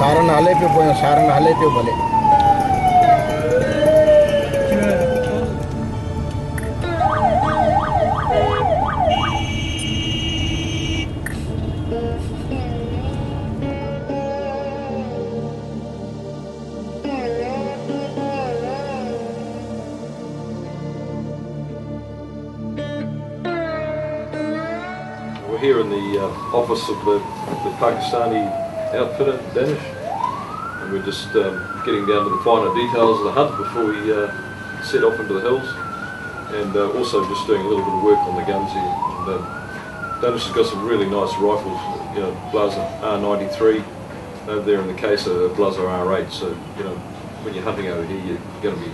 सारन हाले पे बोयो सारन हाले पे बोले We're here in the office of the Pakistani outfitter, Danish, and we're just getting down to the finer details of the hunt before we set off into the hills, and also just doing a little bit of work on the guns here. And, Danish has got some really nice rifles, you know, Blaser R93, over there in the case of Blaser R8, so you know, when you're hunting over here, you're going to be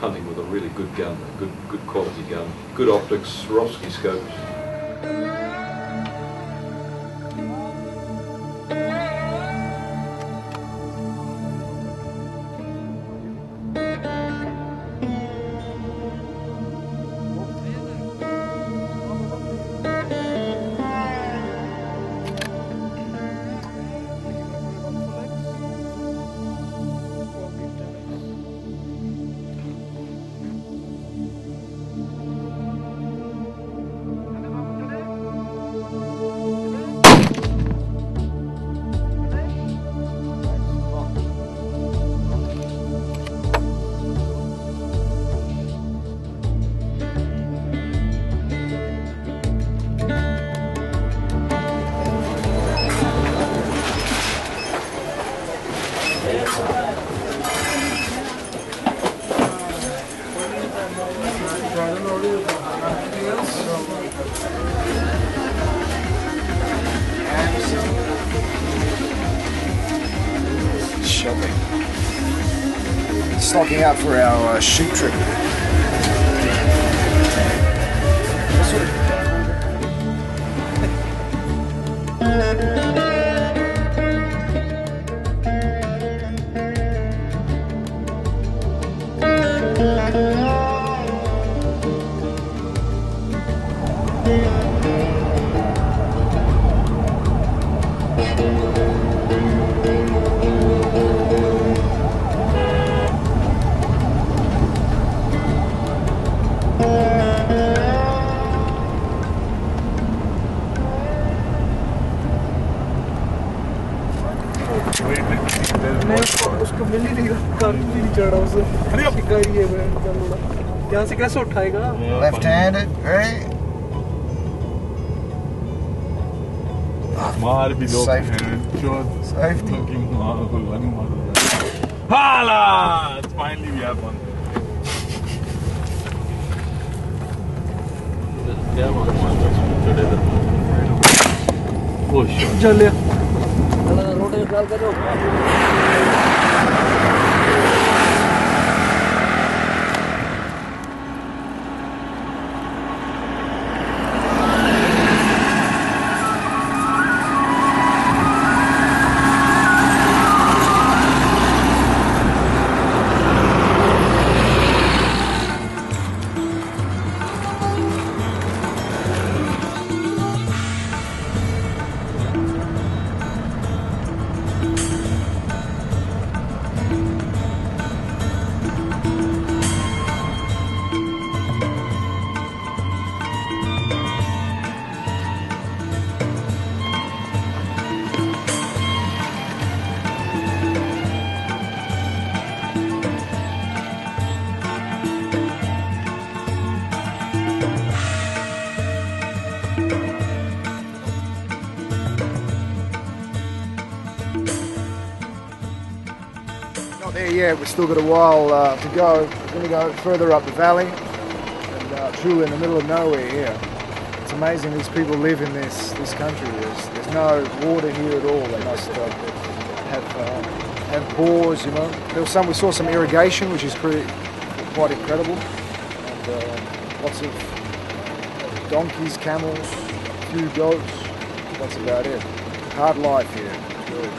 hunting with a really good gun, a good quality gun, good optics, Swarovski scopes. Shopping. Stocking out for our sheep trip. उसको मिल ही नहीं रहा, काफी नहीं चढ़ रहा उसे। शिकारी है बैंड का लोड़ा। यहाँ से कैसे उठाएगा? Left-handed, right? मार भी दो Safety. Hala! Finally we have one. Oh shit. चल लिया। रोड निकाल कर दो। Not there yet, we've still got a while to go. We're going to go further up the valley and truly in the middle of nowhere here. It's amazing these people live in this country. There's no water here at all. They must have bores, you know. There was we saw some irrigation, which is quite incredible. And lots of donkeys, camels, a few goats. That's about it. Hard life here. Really.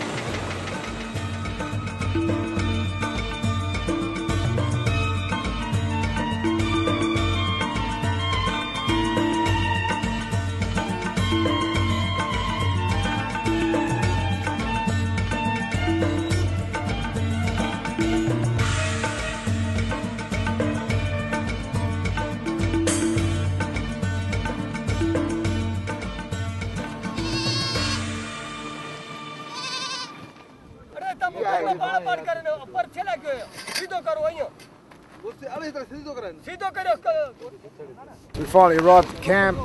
We finally arrived at camp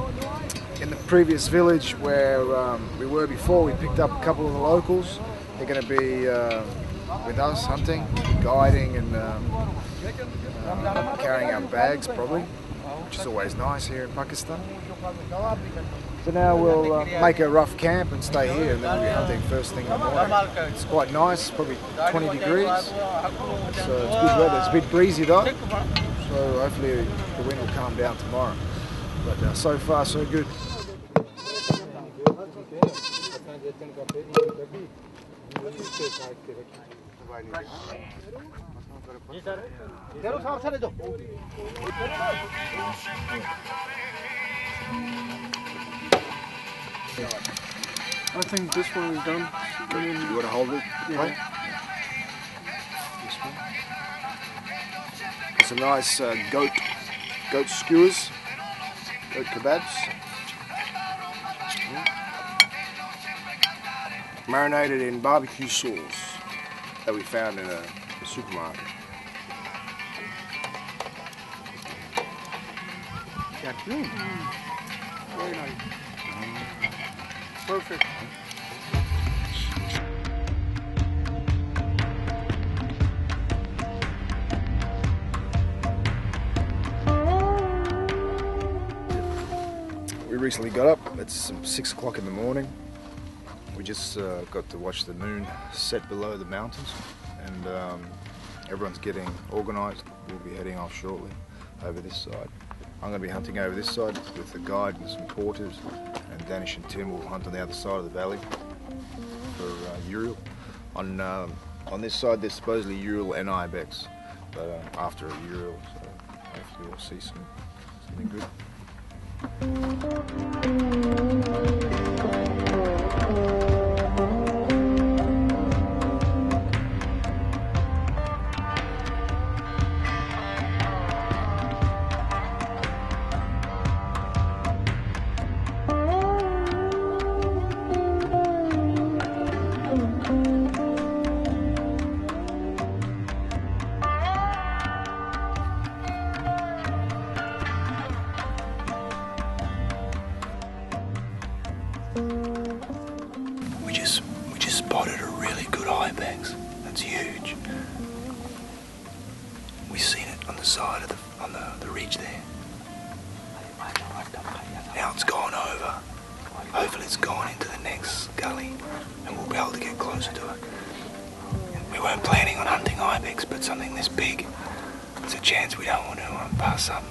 in the previous village where we were before. We picked up a couple of the locals. They're going to be with us hunting, guiding and carrying our bags probably, which is always nice here in Pakistan. So now we'll make a rough camp and stay here, and then we'll be hunting first thing in the morning. It's quite nice, probably 20 degrees, so it's good weather. It's a bit breezy though, so hopefully the wind will calm down tomorrow. But so far so good. I think this one is done. You want to hold it? Yeah. This one. It's a nice goat skewers, goat kebabs. Marinated in barbecue sauce that we found in a supermarket. Very nice. Perfect. We recently got up. It's 6 o'clock in the morning. We just got to watch the moon set below the mountains, and everyone's getting organised. We'll be heading off shortly over this side. I'm going to be hunting over this side with a guide and some porters, and Danish and Tim will hunt on the other side of the valley for Urial. On this side there's supposedly Urial and Ibex, but after a Urial, so hopefully we'll see something good. We just spotted a really good ibex. That's huge. We've seen it on the side of the ridge there. Now it's gone over. Hopefully it's gone into the next gully, and we'll be able to get closer to it. We weren't planning on hunting ibex, but something this big, it's a chance we don't want to pass up.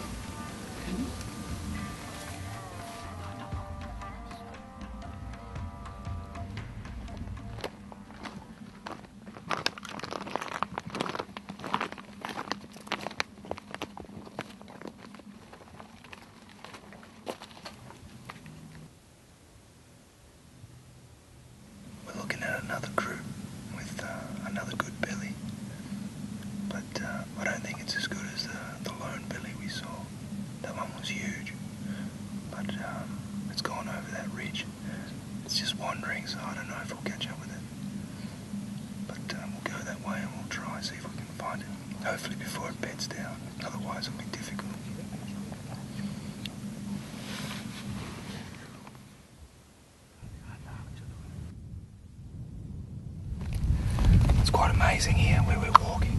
Another group with another good belly, but I don't think it's as good as the lone belly we saw. That one was huge, but it's gone over that ridge. It's just wandering, so I don't know if we'll catch up with it, but we'll go that way and we'll try and see if we can find it, hopefully before it beds down, otherwise it'll be difficult. Quite amazing here where we're walking.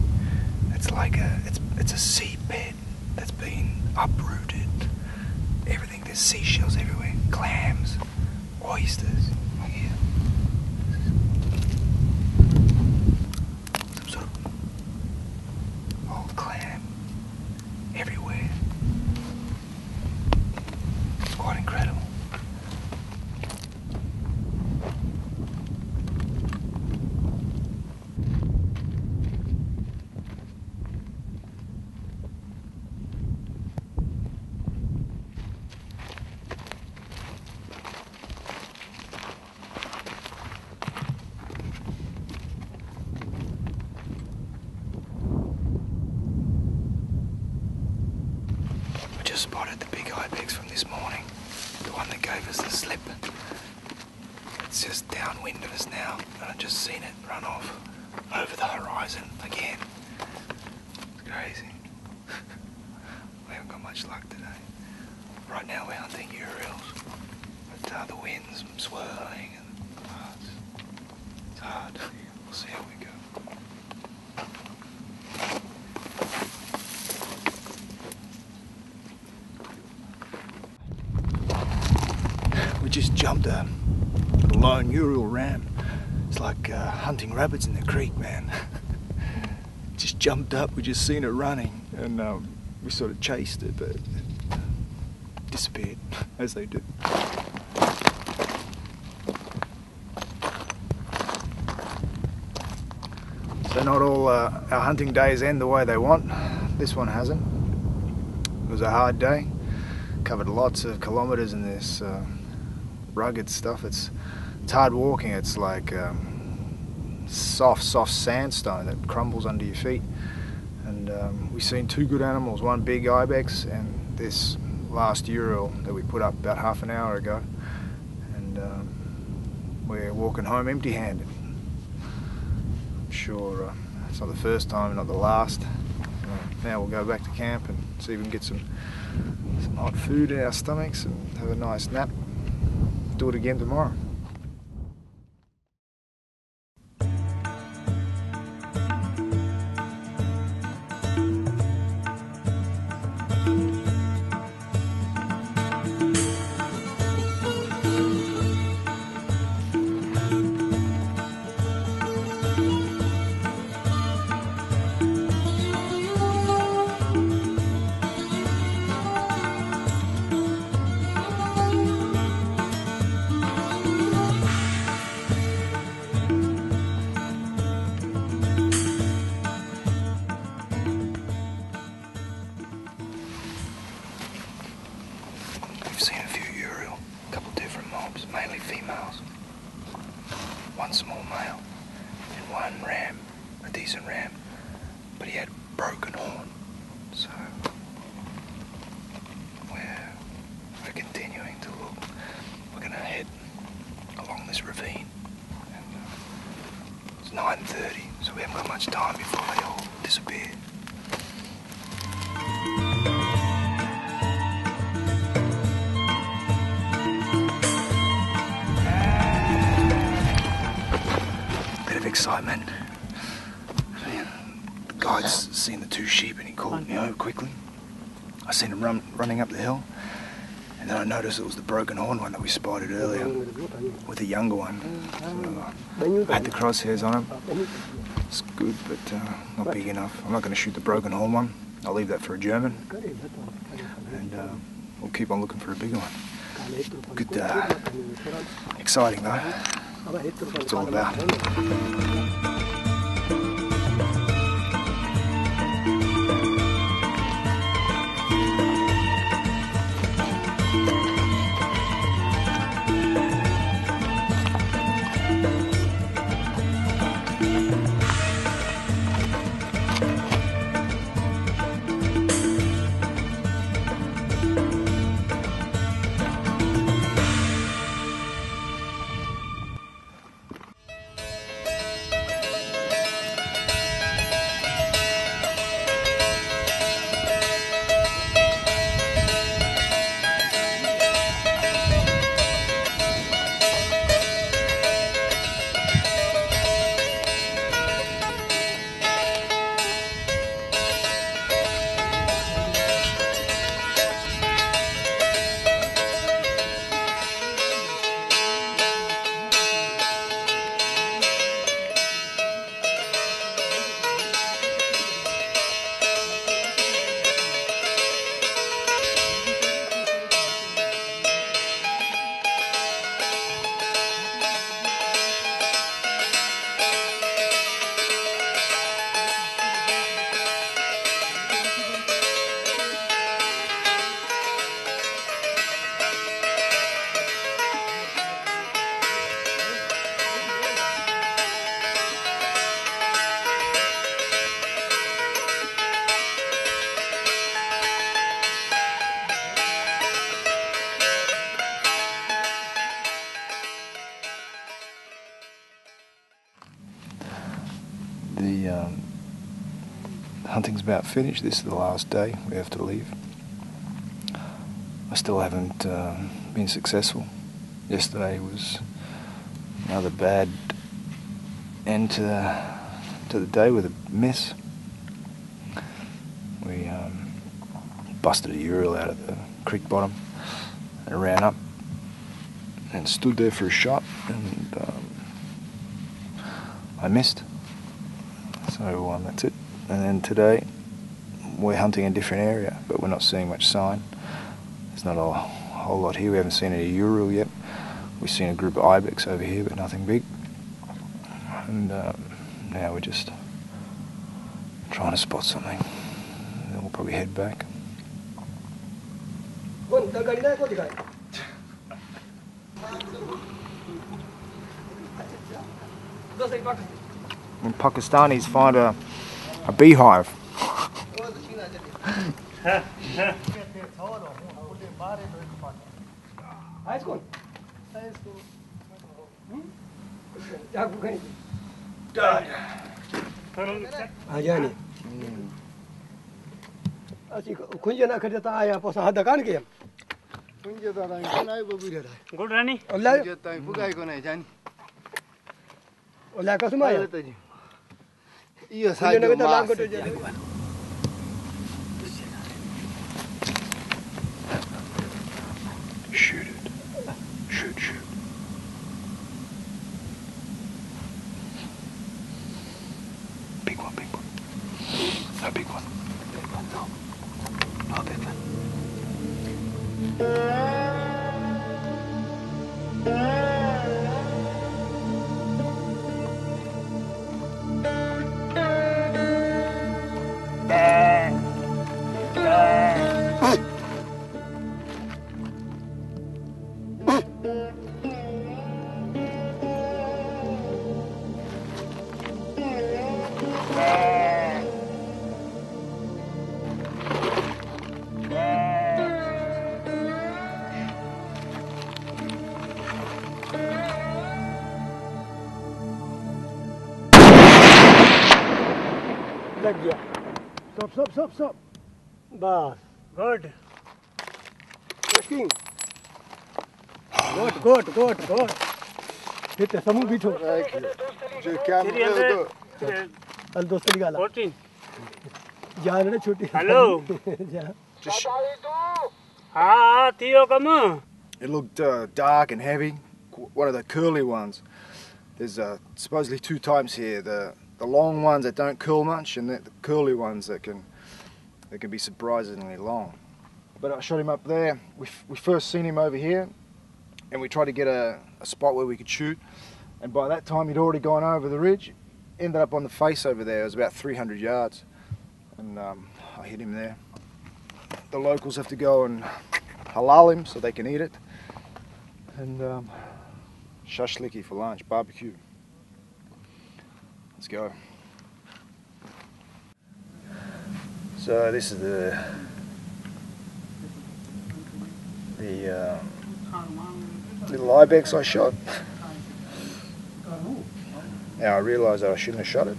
It's like it's a seabed that's been uprooted. Everything, there's seashells everywhere, clams, oysters. Like here, some sort of old clam everywhere. It's quite incredible. Spotted the big ibex from this morning, the one that gave us the slip. It's just downwind of us now, and I've just seen it run off over the horizon again. It's crazy. We haven't got much luck today. Right now we're hunting Urials, but the wind's swirling and it's hard. We'll see how we go. We just jumped a lone Urial ram. It's like hunting rabbits in the creek, man. Just jumped up, we just seen it running, and we sort of chased it, but it disappeared, as they do. So not all our hunting days end the way they want. This one hasn't. It was a hard day. Covered lots of kilometres in this rugged stuff. It's hard walking. It's like soft sandstone that crumbles under your feet. And we've seen two good animals, one big ibex and this last Urial that we put up about half an hour ago. And we're walking home empty-handed. I'm sure it's not the first time, not the last. Now we'll go back to camp and see if we can get some hot food in our stomachs and have a nice nap. Do it again tomorrow. We've seen a few Urial, a couple different mobs, mainly females. One small male and one ram, a decent ram, but he had broken horn. So we're continuing to look. We're gonna head along this ravine. And, it's 9:30, so we haven't got much time before they all disappear. Excitement. The guide's seen the two sheep and he called me over quickly. I seen him running up the hill, and then I noticed it was the broken horn one that we spotted earlier with the younger one. So, I had the crosshairs on him. It's good, but not big enough. I'm not going to shoot the broken horn one. I'll leave that for a German, and we'll keep on looking for a bigger one. Good, exciting though. That's what it's all about. The hunting's about finished. This is the last day. We have to leave. I still haven't been successful. Yesterday was another bad end to the day with a miss. We busted a Urial out of the creek bottom and ran up and stood there for a shot, and I missed. So that's it. And then today we're hunting a different area, but we're not seeing much sign. There's not a whole lot here. We haven't seen any Urial yet. We've seen a group of Ibex over here, but nothing big. And now we're just trying to spot something. Then we'll probably head back. When Pakistanis find a beehive. Good Rani. Allah. Allah kasumaya. Iya saya mas. Shoot it. Shoot, shoot. Big one, big one. No, big one. Big one, no. Oh, big one. लग गया stop बस good good hit समूह बिठो जो camera कल दोस्त निकाला 14 जान रे छोटी हेलो हाँ थियो कम It looked dark and heavy. One of the curly ones. There's supposedly two types here. The long ones that don't curl much, and the curly ones that can be surprisingly long. But I shot him up there. We first seen him over here, and we tried to get a spot where we could shoot. And by that time, he'd already gone over the ridge. Ended up on the face over there. It was about 300 yards, and I hit him there. The locals have to go and halal him so they can eat it. And shashliki for lunch, barbecue. Let's go. So this is the little Ibex I shot. Now I realise that I shouldn't have shot it.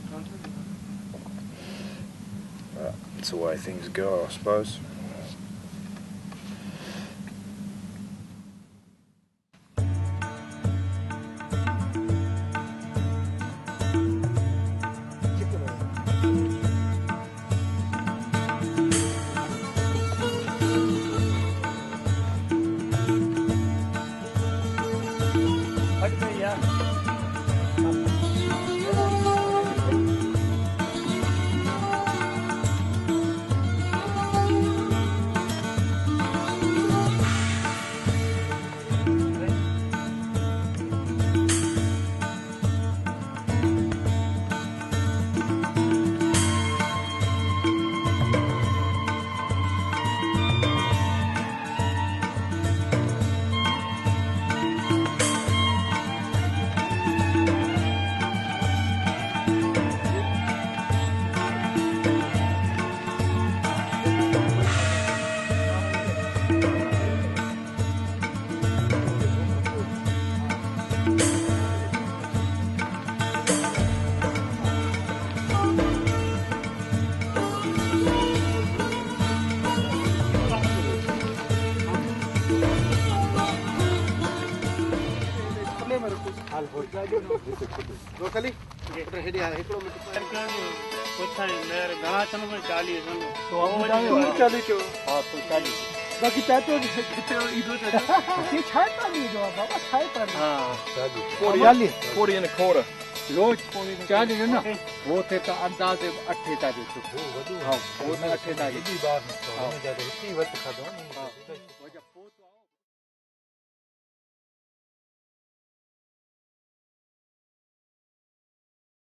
But it's the way things go, I suppose. Rockley पुत्र Heidi आ हिकड़ो minute पुछाई मेरे घणा चन में 40 चन तो हम 40 चो हां तो 40 बाकी पैतो किते ईदो चो ये छाय पानी जो बाबा छाय पानी हां 40 and a quarter. रोज 40 है ना वो थे तो अंदाजे 8 ता जो हां वो 8 ता जी बात हां ज्यादा इतनी वक्त खा दो